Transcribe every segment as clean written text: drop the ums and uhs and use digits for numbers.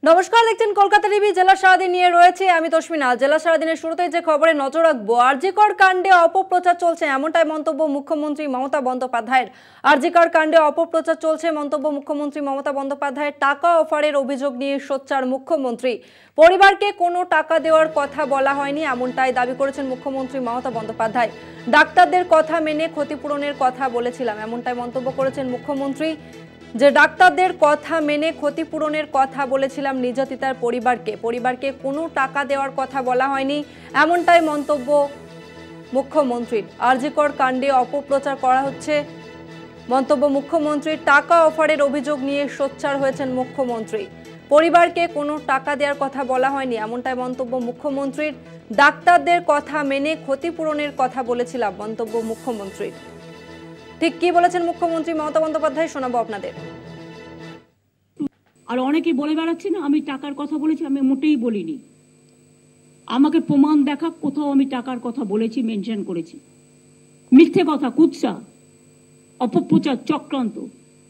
নমস্কার, দেখছেন কলকাতা টিভি। জেলা সারাদিন নিয়ে রয়েছে আমি তস্মিনা। জেলা সারাদিনের শুরুতেই যে খবরে নজর রাখবো, আরজিকর কাণ্ডে অপপ্রচার চলছে, এমনটাই মন্তব্য মুখ্যমন্ত্রী মমতা বন্দ্যোপাধ্যায়ের। আরজিকর কাণ্ডে অপপ্রচার চলছে, মন্তব্য মুখ্যমন্ত্রী মমতা বন্দ্যোপাধ্যায়ের। টাকা অফারের অভিযোগ নিয়ে সোচ্চার মুখ্যমন্ত্রী। পরিবারকে কোনো টাকা দেওয়ার কথা বলা হয়নি, এমনটাই দাবি করেছেন মুখ্যমন্ত্রী মমতা বন্দ্যোপাধ্যায়। ডাক্তারদের কথা মেনে ক্ষতিপূরণের কথা বলেছিলাম, এমনটাই মন্তব্য করেছেন মুখ্যমন্ত্রী। যে ডাক্তারদের কথা মেনে ক্ষতিপূরণের কথা বলেছিলাম নির্যাতিতার পরিবারকে কোনো টাকা দেওয়ার কথা বলা হয়নি, এমনটাই মন্তব্য মুখ্যমন্ত্রীর। আরজিকর কাণ্ডে অপপ্রচার করা হচ্ছে, মন্তব্য মুখ্যমন্ত্রীর। টাকা অফারের অভিযোগ নিয়ে সোচ্চার হয়েছেন মুখ্যমন্ত্রী। পরিবারকে কোনো টাকা দেওয়ার কথা বলা হয়নি, এমনটাই মন্তব্য মুখ্যমন্ত্রীর। ডাক্তারদের কথা মেনে ক্ষতিপূরণের কথা বলেছিলাম, মন্তব্য মুখ্যমন্ত্রীর। ঠিক কি বলেছেন মুখ্যমন্ত্রী মমতা বন্দ্যোপাধ্যায়, শোনাবো আপনাদের। আর অনেকে বলে বেড়াচ্ছে না আমি টাকার কথা বলেছি, আমি মোটেই বলিনি। আমাকে প্রমাণ দেখা, কোথাও আমি টাকার কথা বলেছি, মেনশন করেছি। মিথ্যে কথা, কুৎসা, অপপ্রচার, চক্রান্ত।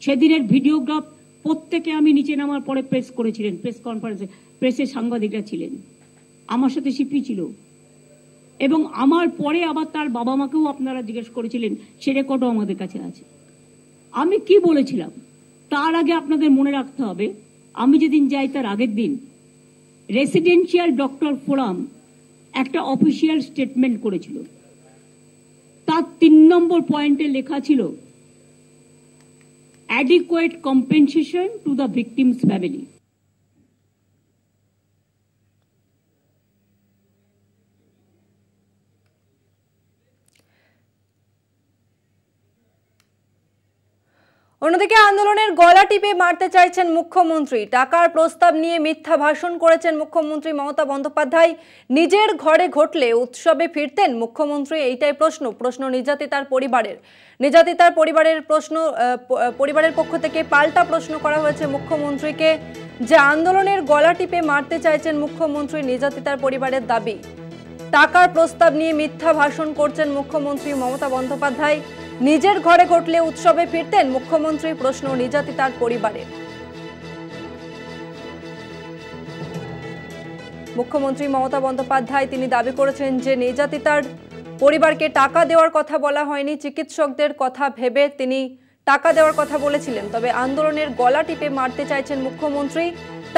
সেদিনের ভিডিওগ্রাফ প্রত্যেকে আমি নিচে নামার পরে প্রেস করেছিলেন, প্রেস কনফারেন্সে প্রেসের সাংবাদিকরা ছিলেন, আমার সাথে সিপি ছিল, এবং আমার পরে আবার তার বাবা মাকেও আপনারা জিজ্ঞেস করেছিলেন, সে রেকর্ডও আমাদের কাছে আছে। আমি কি বলেছিলাম তার আগে আপনাদের মনে রাখতে হবে, আমি যেদিন যাই তার আগের দিন রেসিডেন্সিয়াল ডক্টর ফোরাম একটা অফিসিয়াল স্টেটমেন্ট করেছিল। তার 3 নম্বর পয়েন্টে লেখা ছিল adequate compensation to the victims family. অন্যদিকে আন্দোলনের গলা টিপে মারতে চাইছেন মুখ্যমন্ত্রী। টাকার প্রস্তাব নিয়ে মিথ্যা ভাষণ করেছেন মুখ্যমন্ত্রী মমতা বন্দ্যোপাধ্যায়। নিজের ঘরে ঘটলে উৎসবে ফিরতেন মুখ্যমন্ত্রী, এইটাই প্রশ্ন নির্যাতিতার পরিবারের পরিবারের পক্ষ থেকে পাল্টা প্রশ্ন করা হয়েছে মুখ্যমন্ত্রীকে, যে আন্দোলনের গলা টিপে মারতে চাইছেন মুখ্যমন্ত্রী, নির্যাতিতার পরিবারের দাবি। টাকার প্রস্তাব নিয়ে মিথ্যা ভাষণ করছেন মুখ্যমন্ত্রী মমতা বন্দ্যোপাধ্যায়। নিজের ঘরে ঘটলে উৎসবে ফিরতেন মুখ্যমন্ত্রী, প্রশ্ন নির্যাতিতার পরিবারের। মুখ্যমন্ত্রী মমতা বন্দ্যোপাধ্যায় তিনি দাবি করেছেন যে নির্যাতিতার পরিবারকে টাকা দেওয়ার কথা বলা হয়নি, চিকিৎসকদের কথা ভেবে তিনি টাকা দেওয়ার কথা বলেছিলেন। তবে আন্দোলনের গলা টিপে মারতে চাইছেন মুখ্যমন্ত্রী।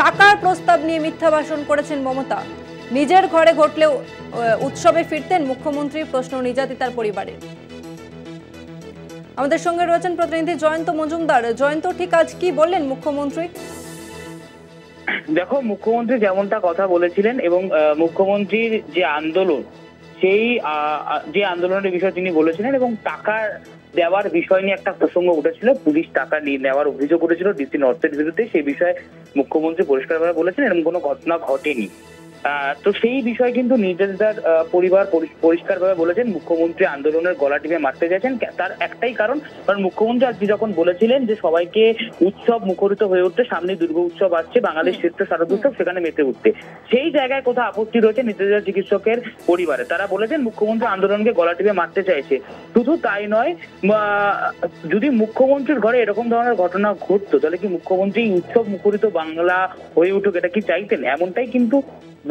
টাকার প্রস্তাব নিয়ে মিথ্যা ভাষণ করেছেন মমতা। নিজের ঘরে ঘটলেও উৎসবে ফিরতেন মুখ্যমন্ত্রী, প্রশ্ন নির্যাতিতার পরিবারের। আমাদের সঙ্গে রয়েছেন প্রতিনিধি জয়ন্ত মজুমদার। জয়ন্ত, ঠিক আজ কি বললেন মুখ্যমন্ত্রী? দেখো, মুখ্যমন্ত্রী যেমনটা কথা বলেছিলেন এবং মুখ্যমন্ত্রীর যে আন্দোলন, সেই যে আন্দোলনের বিষয় তিনি বলেছিলেন এবং টাকা দেওয়ার বিষয় নিয়ে একটা প্রসঙ্গ উঠেছিল, পুলিশ টাকা নিয়ে নেওয়ার অভিযোগ উঠেছিল ডিসি নর্থের বিরুদ্ধে। সেই বিষয়ে মুখ্যমন্ত্রী পরিষ্কারভাবে বলেছেন এরকম কোনো ঘটনা ঘটেনি। তো সেই বিষয়ে কিন্তু নির্যাতিতার পরিবার পরিষ্কারভাবে বলেছেন মুখ্যমন্ত্রী আন্দোলনের গলা টিপে মারতে চাইছেন। তার একটাই কারণ মুখ্যমন্ত্রী আজকে যখন বলেছিলেন যে সবাইকে উৎসব মুখরিত হয়ে উঠতে, সামনে দুর্গা উৎসব আসছে, বাঙালির শ্রেষ্ঠ শারদ উৎসব, সেখানে মেতে উঠতে, সেই জায়গায় কোথাও আপত্তি রয়েছে নির্যাতিতা চিকিৎসকের পরিবারে। তারা বলেছেন মুখ্যমন্ত্রী আন্দোলনকে গলা টিপে মারতে চাইছে। শুধু তাই নয়, যদি মুখ্যমন্ত্রীর ঘরে এরকম ধরনের ঘটনা ঘটতো তাহলে কি মুখ্যমন্ত্রী উৎসব মুখরিত বাংলা হয়ে উঠুক এটা কি চাইতেন? এমনটাই কিন্তু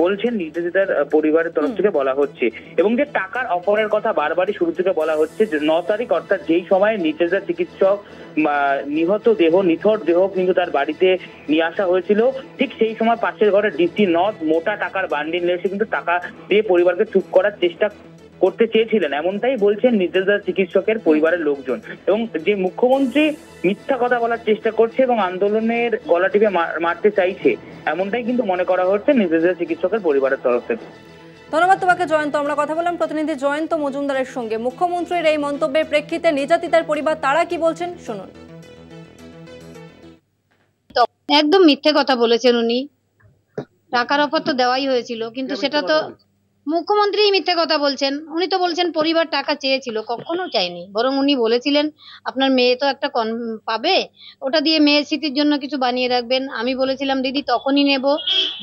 বলছেন নির্যাতিতার পরিবারের তরফ থেকে বলা হচ্ছে। এবং যে টাকার অফারের কথা বারবারই শুরু থেকে বলা হচ্ছে, যে 9 তারিখ অর্থাৎ যেই সময় নির্যাতিতা চিকিৎসক নিথর দেহ কিন্তু তার বাড়িতে নিয়ে আসা হয়েছিল, ঠিক সেই সময় পাশের ঘরে ডিসি নর্থ মোটা টাকার বান্ডিল নিয়ে এসে কিন্তু টাকা দিয়ে পরিবারকে চুপ করার চেষ্টা করতে চেয়েছিলেন, এমনটাই বলছেন নির্যাতিতা চিকিৎসকের পরিবারের লোকজন। এবং যে মুখ্যমন্ত্রী মিথ্যা কথা বলার চেষ্টা করছে এবং আন্দোলনের গলা টিপে মারতে চাইছে, এমনটাই কিন্তু মনে করা হচ্ছে নির্যাতিতা চিকিৎসকের পরিবারের তরফ থেকে। ধন্যবাদ তোমাকে জয়ন্ত। আমরা কথা বললাম প্রতিনিধি জয়ন্ত মজুমদারের সঙ্গে। মুখ্যমন্ত্রীর এই মন্তব্যের প্রেক্ষিতে নির্যাতিতার পরিবার তারা কি বলছেন শুনুন। একদম মিথ্যে কথা বলেছেন উনি। টাকার অফার তো দেওয়াই হয়েছিল, কিন্তু সেটা তো মুখ্যমন্ত্রী মিথ্যে কথা বলছেন। উনি তো বলছেন পরিবার টাকা চেয়েছিল, কখনো চাইনি। বরং উনি বলেছিলেন আপনার মেয়ে তো একটা পাবে, ওটা দিয়ে মেয়ের স্মৃতির জন্য কিছু বানিয়ে রাখবেন। আমি বলেছিলাম দিদি তখনই নেব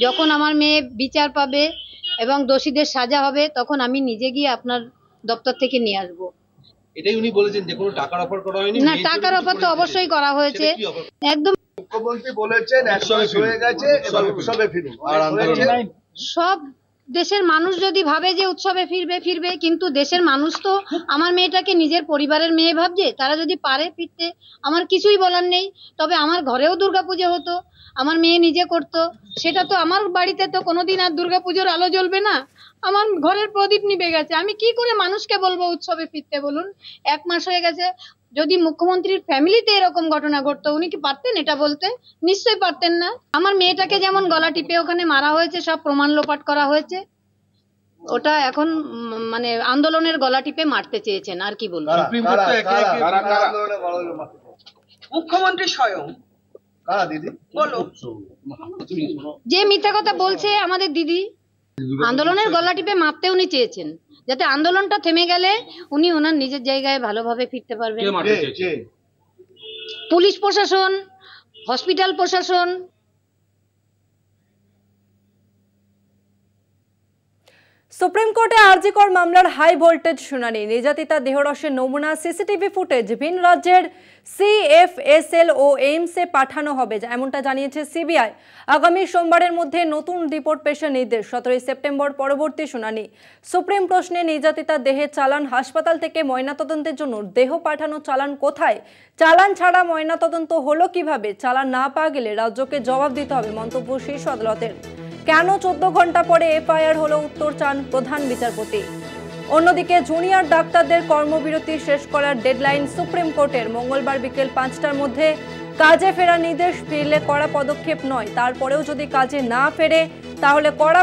যখন আমার মেয়ে বিচার পাবে এবং দোষীদের সাজা হবে, তখন আমি নিজে গিয়ে আপনার দপ্তর থেকে নিয়ে আসবো। এটাই উনি বলেছেন যে কোনো টাকার অফার করা হয়নি? না, টাকার অফার তো অবশ্যই করা হয়েছে। একদম মুখ্যমন্ত্রী বলেছেন এক মাস হয়ে গেছে এবার উৎসবে ফিরুন আর আন্দোলন সব দেশের মানুষ যদি ভাবে যে উৎসবে ফিরবে ফিরবে, কিন্তু দেশের মানুষ তো আমার মেয়েটাকে নিজের পরিবারের মেয়ে ভাবছে। তারা যদি পারে ফিরতে, আমার কিছুই বলার নেই। তবে আমার ঘরেও দুর্গাপুজো হতো, আমার মেয়ে নিজে করতো, সেটা তো আমার বাড়িতে তো কোনোদিন আর দুর্গাপুজোর আলো জ্বলবে না। আমার ঘরের প্রদীপ নিভে গেছে, আমি কি করে মানুষকে বলবো উৎসবে ফিরতে বলুন? এক মাস হয়ে গেছে। যদি মুখ্যমন্ত্রীর ফ্যামিলিতে এরকম ঘটনা ঘটতো, উনি কি পারতেন এটা বলতে? নিশ্চয়ই পারতেন না। আমার মেয়েটাকে যেমন গলা টিপে ওখানে মারা হয়েছে, সব প্রমাণ লোপাট করা হয়েছে, ওটা এখন মানে আন্দোলনের গলা টিপে মারতে চেয়েছেন, আর কি বলবো। মুখ্যমন্ত্রী স্বয়ং দিদি বলো, যে মিথ্যা কথা বলছে আমাদের দিদি, আন্দোলনের গলা টিপে মারতে উনি চেয়েছেন, যাতে আন্দোলনটা থেমে গেলে উনি ওনার নিজের জায়গায় ভালোভাবে ফিরতে পারবেন। পুলিশ প্রশাসন, হসপিটাল প্রশাসন। সুপ্রিম কোর্টে আরজিকর মামলার হাই ভোল্টেজ শুনানি। নির্যাতিতা দেহরসের নমুনা সিসিটিভি ফুটেজ ভিন রাজ্যের সিএফএসএল ও এইমসে পাঠানো হবে, এমনটা জানিয়েছে সিবিআই। আগামী সোমবারের মধ্যে নতুন রিপোর্ট পেশের নির্দেশ। 17 সেপ্টেম্বর পরবর্তী শুনানি। সুপ্রিম প্রশ্নে নির্যাতিতার দেহের চালান হাসপাতাল থেকে ময়নাতদন্তের জন্য দেহ পাঠানো চালান কোথায়? চালান ছাড়া ময়নাতদন্ত হলো কিভাবে? চালান না পাওয়া গেলে রাজ্যকে জবাব দিতে হবে, মন্তব্য শীর্ষ আদালতের। কেন 14 ঘন্টা পরে এফআইআর হলো, উত্তর চান প্রধান বিচারপতি। অন্যদিকে জুনিয়র ডাক্তারদের কর্মবিরতি শেষ করার ডেডলাইন সুপ্রিম কোর্টের। মঙ্গলবার বিকেল 5টার মধ্যে কাজে ফেরার নির্দেশ। ফিরলে কড়া পদক্ষেপ নয়, তারপরেও যদি কাজে না ফেরে তাহলে কড়া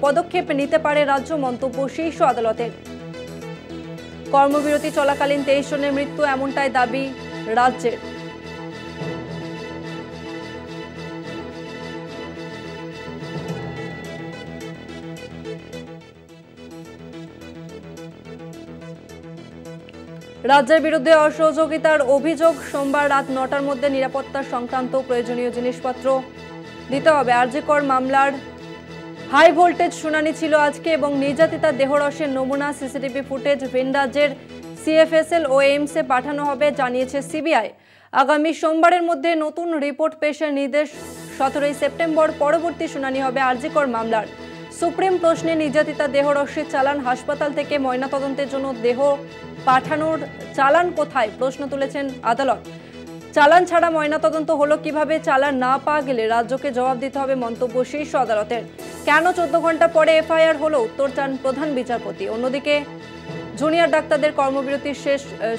পদক্ষেপ নিতে পারে রাজ্য, মন্তব্য শীর্ষ আদালতের। কর্মবিরতি চলাকালীন 23 জনের মৃত্যু, এমনটাই দাবি রাজ্যের। রাজ্যের বিরুদ্ধে অসহযোগিতার অভিযোগ। সোমবার রাত 9টার মধ্যে নিরাপত্তা সংক্রান্ত প্রয়োজনীয় জিনিসপত্র দিতে হবে। আরজিকর মামলার হাই ভোল্টেজ শুনানি ছিল আজকে এবং নির্যাতিতার দেহরসের নমুনা সিসিটিভি ফুটেজ ভিন রাজ্যের সিএফএসএল ও এইমসে পাঠানো হবে, জানিয়েছে সিবিআই। আগামী সোমবারের মধ্যে নতুন রিপোর্ট পেশের নির্দেশ। 17 সেপ্টেম্বর পরবর্তী শুনানি হবে আরজিকর মামলার। সুপ্রিম প্রশ্নে নির্যাতিতা দেহরসের চালান হাসপাতাল থেকে ময়নাতদন্তের জন্য দেহ পাঠানোর চালান কোথায়, প্রশ্ন তুলেছেন আদালত। চালান ছাড়া ময়নাতদন্ত হলো কিভাবে? চালান না পাওয়া গেলে রাজ্যকে জবাব দিতে হবে, মন্তব্য শীর্ষ আদালতের। কেন 14 ঘন্টা পরে এফআইআর হলো, উত্তর চান প্রধান বিচারপতি। অন্যদিকে জুনিয়র ডাক্তারদের কর্মবিরতি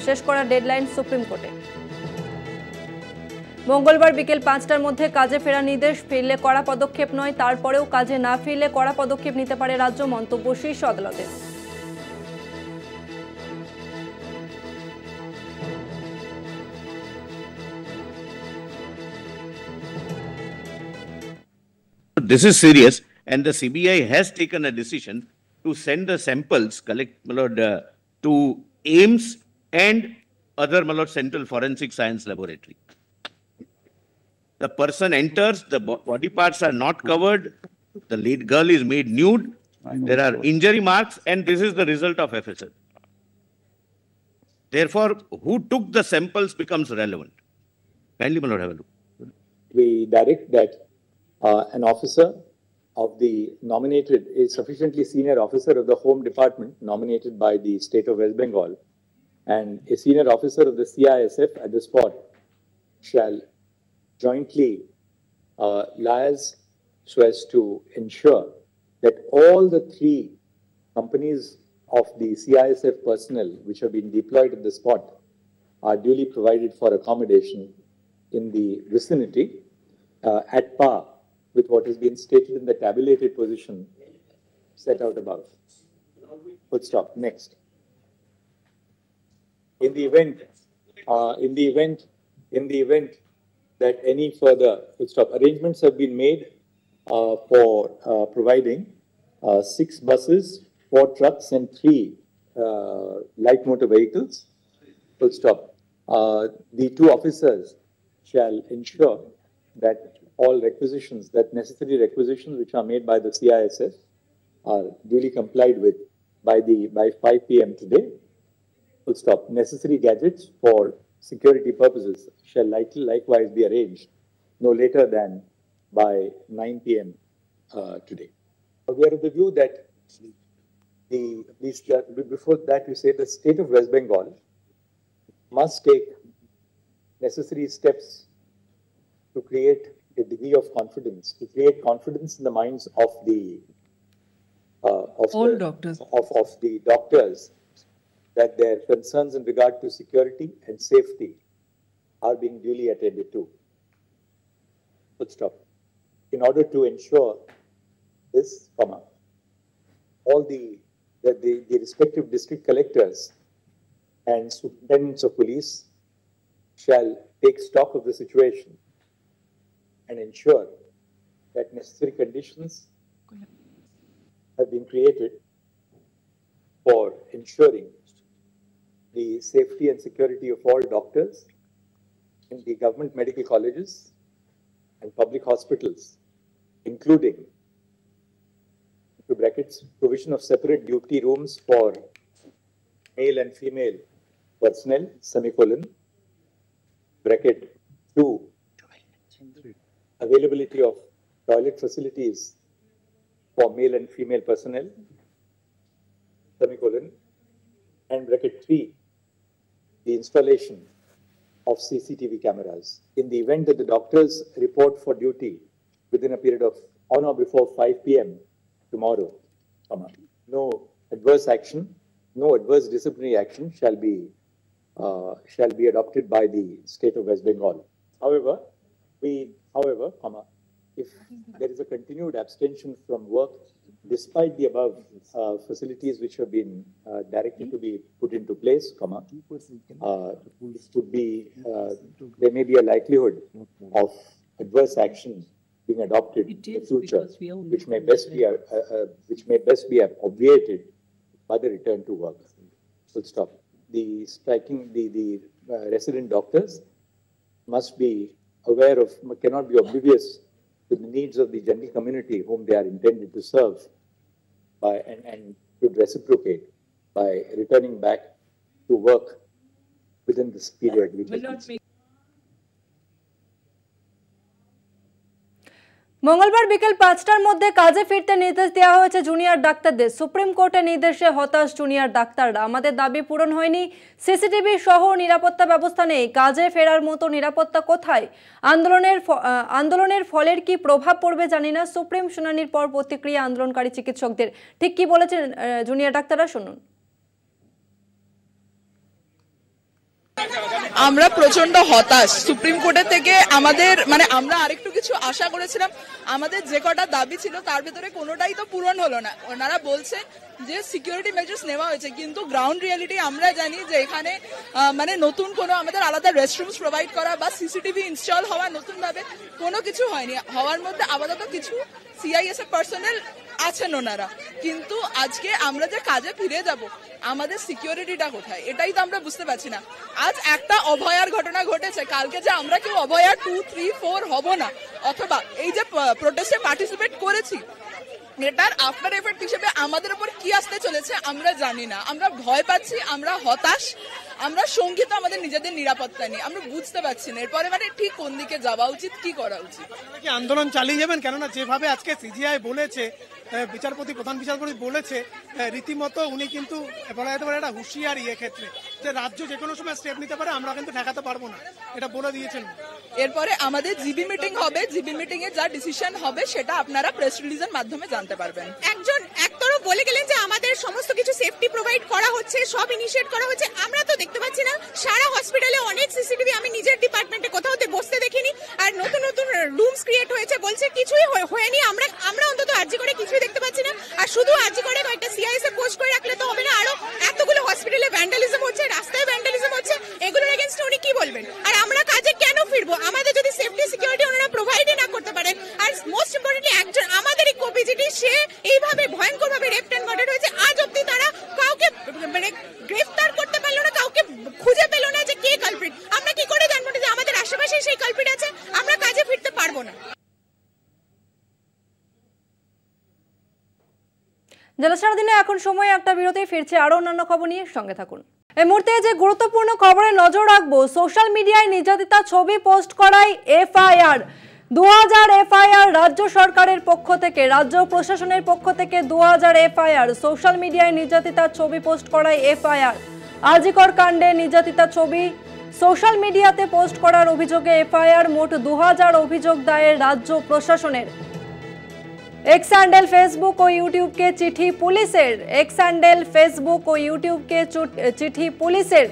শেষ করার ডেডলাইন সুপ্রিম কোর্টে। মঙ্গলবার বিকেল 5টার মধ্যে কাজে ফেরার নির্দেশ। ফিরলে কড়া পদক্ষেপ নয়, তারপরেও কাজে না ফিরলে কড়া পদক্ষেপ নিতে পারে রাজ্য, মন্তব্য শীর্ষ আদালতের। This is serious, and the CBI has taken a decision to send the samples to AIIMS and other Central Forensic Science Laboratory. The person enters, the body parts are not covered, the lead girl is made nude, there are injury marks, and this is the result of FSL. Therefore, who took the samples becomes relevant. Kindly, my lord, have a look. We direct that an officer of the nominated, a sufficiently senior officer of the Home Department nominated by the state of West Bengal and a senior officer of the CISF at the spot shall jointly liaise so as to ensure that all the 3 companies of the CISF personnel which have been deployed at the spot are duly provided for accommodation in the vicinity at par with what has been stated in the tabulated position set out above. Full stop. Next. In the event that any further full stop arrangements have been made for providing 6 buses, 4 trucks, and 3 light motor vehicles. Full stop. The 2 officers shall ensure that all requisitions, that necessary requisitions which are made by the CISF are duly complied with by 5 p.m. today. Full stop. Necessary gadgets for security purposes shall likewise be arranged no later than by 9 p.m. Today. We are of the view that before that, we say the state of West Bengal must take necessary steps to create a degree of confidence, to create confidence in the minds of the doctors that their concerns in regard to security and safety are being duly attended to. Full stop. In order to ensure this, all the respective district collectors and superintendents of police shall take stock of the situation and ensure that necessary conditions have been created for ensuring the safety and security of all doctors in the government medical colleges and public hospitals, including, into brackets, provision of separate duty rooms for male and female personnel, semicolon, bracket 2, availability of toilet facilities for male and female personnel, semicolon, and bracket 3, the installation of CCTV cameras. In the event that the doctors report for duty within a period of on or before 5 p.m. tomorrow, no adverse action, no adverse disciplinary action shall be adopted by the state of West Bengal. However, if there is a continued abstention from work despite the above facilities which have been directed to be put into place, there may be a likelihood of adverse action being adopted in the future, which may best be obviated by the return to work. Full stop. The resident doctors must be aware of, cannot be oblivious to the needs of the general community whom they are intended to serve, and should reciprocate by returning back to work within this period. মঙ্গলবার বিকেল ৫টার মধ্যে কাজে ফিরতে নির্দেশ দেওয়া হয়েছে junior ডাক্তারদের। Supreme কোর্টের নির্দেশে হতাশ জুনিয়র ডাক্তাররা। আমাদের দাবি পূরণ হয়নি, সিসিটিভি সহ নিরাপত্তা ব্যবস্থা নেই, কাজে ফেরার মতো নিরাপত্তা কোথায়? আন্দোলনের ফলের কি প্রভাব পড়বে জানি না। সুপ্রিম শুনানির পর প্রতিক্রিয়া আন্দোলনকারী চিকিৎসকদের। ঠিক কি বলেছেন জুনিয়র ডাক্তাররা, শুনুন। আমরা প্রচন্ড হতাশ সুপ্রিম কোর্টের থেকে। আমাদের আমরা আরেকটু কিছু আশা করেছিলাম। আমাদের যে কটা দাবি ছিল তার ভেতরে কোনোটাই তো পূরণ হলো না। ওনারা বলছেন যে সিকিউরিটি মেজার্স নেওয়া হয়েছে, কিন্তু গ্রাউন্ড রিয়ালিটি আমরা জানি যে এখানে নতুন কোনো আমাদের আলাদা রেস্টরুমস প্রোভাইড করা বা সিসিটিভি ইনস্টল হওয়া নতুন ভাবে কোনো কিছু হয়নি। হওয়ার মধ্যে আপাতত কিছু সিআইএসএফ পার্সোনেল আছেন ওনারা, কিন্তু আজকে আমরা যে কাজে ফিরে যাব আমাদের সিকিউরিটিটা কোথায় এটাই তো আমরা বুঝতে পারছি না। আজ একটা অভয়ার ঘটনা ঘটেছে, কালকে যে আমরা কেউ অভয়া 2, 3, 4 হব না, অথবা এই যে প্রোটেস্টে পার্টিসিপেট করেছি এটার আফটার এফেক্ট হিসেবে আমাদের উপর কি আসতে চলেছে আমরা জানি না। আমরা ভয় পাচ্ছি, আমরা হতাশ, আমরা শঙ্কিত আমাদের নিজেদের নিরাপত্তা নিয়ে। আমরা বুঝতে পারছি না এরপরে ঠিক কোন দিকে যাওয়া উচিত, কি করা উচিত। কি আন্দোলন চালিয়ে যাবেন? কেননা যেভাবে আজকে সিজিআই বলেছে, প্রধান বিচারপতি বলেছে, রীতিমতো উনি কিন্তু বলা যেতে পারে একটা হুঁশিয়ারি এক্ষেত্রে যে রাজ্য যে কোনো সময় স্টেপ নিতে পারে, আমরা কিন্তু ঠেকাতে পারবো না, এটা বলে দিয়েছেন। এরপরে আমাদের জিবি মিটিং হবে, জিবি মিটিং এ যা ডিসিশন হবে সেটা আপনারা প্রেস রিলিজের মাধ্যমে জানতে পারবেন। একতরফ বলে গেলেন যে আমাদের সমস্ত কিছু সেফটি প্রোভাইড করা হচ্ছে, সব ইনিশিয়েট করা হচ্ছে, আমরা তো দেখতে পাচ্ছি না। সারা হসপিটালে অনেক সিসিটিভি আমি নিজের ডিপার্টমেন্টে কোথাও বসতে দেখিনি, আর নতুন নতুন রুমস ক্রিয়েট হয়েছে, বলছে কিছুই হয়নি। আমরা অন্তত আরজি করে কিছুই দেখতে পাচ্ছি না। আর শুধু আরজি করে কয়েকটা সিআইএসএফ পোস্ট করে রাখলে তো হবে না, আরো এতগুলো হসপিটালে ভ্যান্ডালিজম হচ্ছে, রাস্তায় ভ্যান্ডালিজম হচ্ছে, এগুলোর এগেইনস্টে উনি কি বলবেন? আর আমরা কাজে কেন ফিরবো আমাদের যদি সেফটি সিকিউরিটি ওনারা প্রোভাইডই না করতে পারেন? আর মোস্ট ইম্পর্টেন্টলি একজন আমাদেরই কোপিজিটি, সে এইভাবে ভয়ঙ্কর ভাবে রেপড এন্ড মার্ডার হয়েছে, আজ অব্দি তারা কাউকে গ্রেফতার করতে পারলো না, কাউকে খুঁজে পেল না যে কে কালপ্রিট। আমরা কি করে জানবো যে আমাদের আশেপাশে সেই কালপ্রিট আছে? আমরা কাজে ফিরতে পারবো না। জেলা সারাদিনে এখন সময় একটা বিরতি, ফিরছে আরো অন্যান্য খবর নিয়ে, সঙ্গে থাকুন। এই মুহূর্তে যে গুরুত্বপূর্ণ খবরে নজর রাখবো, সোশ্যাল মিডিয়ায় নির্যাতিতা ছবি পোস্ট করায় এফআইআর। 2000 এফআইআর রাজ্য সরকারের পক্ষ থেকে, রাজ্য প্রশাসনের পক্ষ থেকে 2000 এফআইআর। সোশ্যাল মিডিয়ায় নির্যাতিতার ছবি পোস্ট করায় এফআইআর। আর.জি. কর কাণ্ডে নির্যাতিতার ছবি সোশ্যাল মিডিয়াতে পোস্ট করার অভিযোগে এফআইআর। মোট 2000 অভিযোগ দায়ের রাজ্য প্রশাসনের। এক্স হ্যান্ডেল ফেসবুক ও ইউটিউবকে চিঠি পুলিশের। এক্স হ্যান্ডেল ফেসবুক ও ইউটিউবকে চিঠি পুলিশের।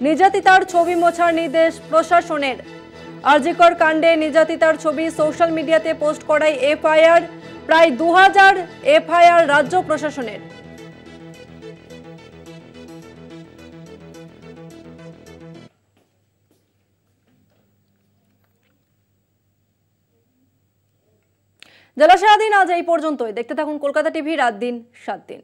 নির্যাতিতার ছবি মোছার নির্দেশ প্রশাসনের। আর.জি. কর কাণ্ডে নির্যাতিতার ছবি সোশ্যাল মিডিয়াতে পোস্ট করায় এফআইআর। প্রায় 2000 এফআইআর রাজ্য প্রশাসনের। জেলা সারাদিন আজ এই পর্যন্তই। দেখতে থাকুন কলকাতা টিভি, রাত দিন 7 দিন।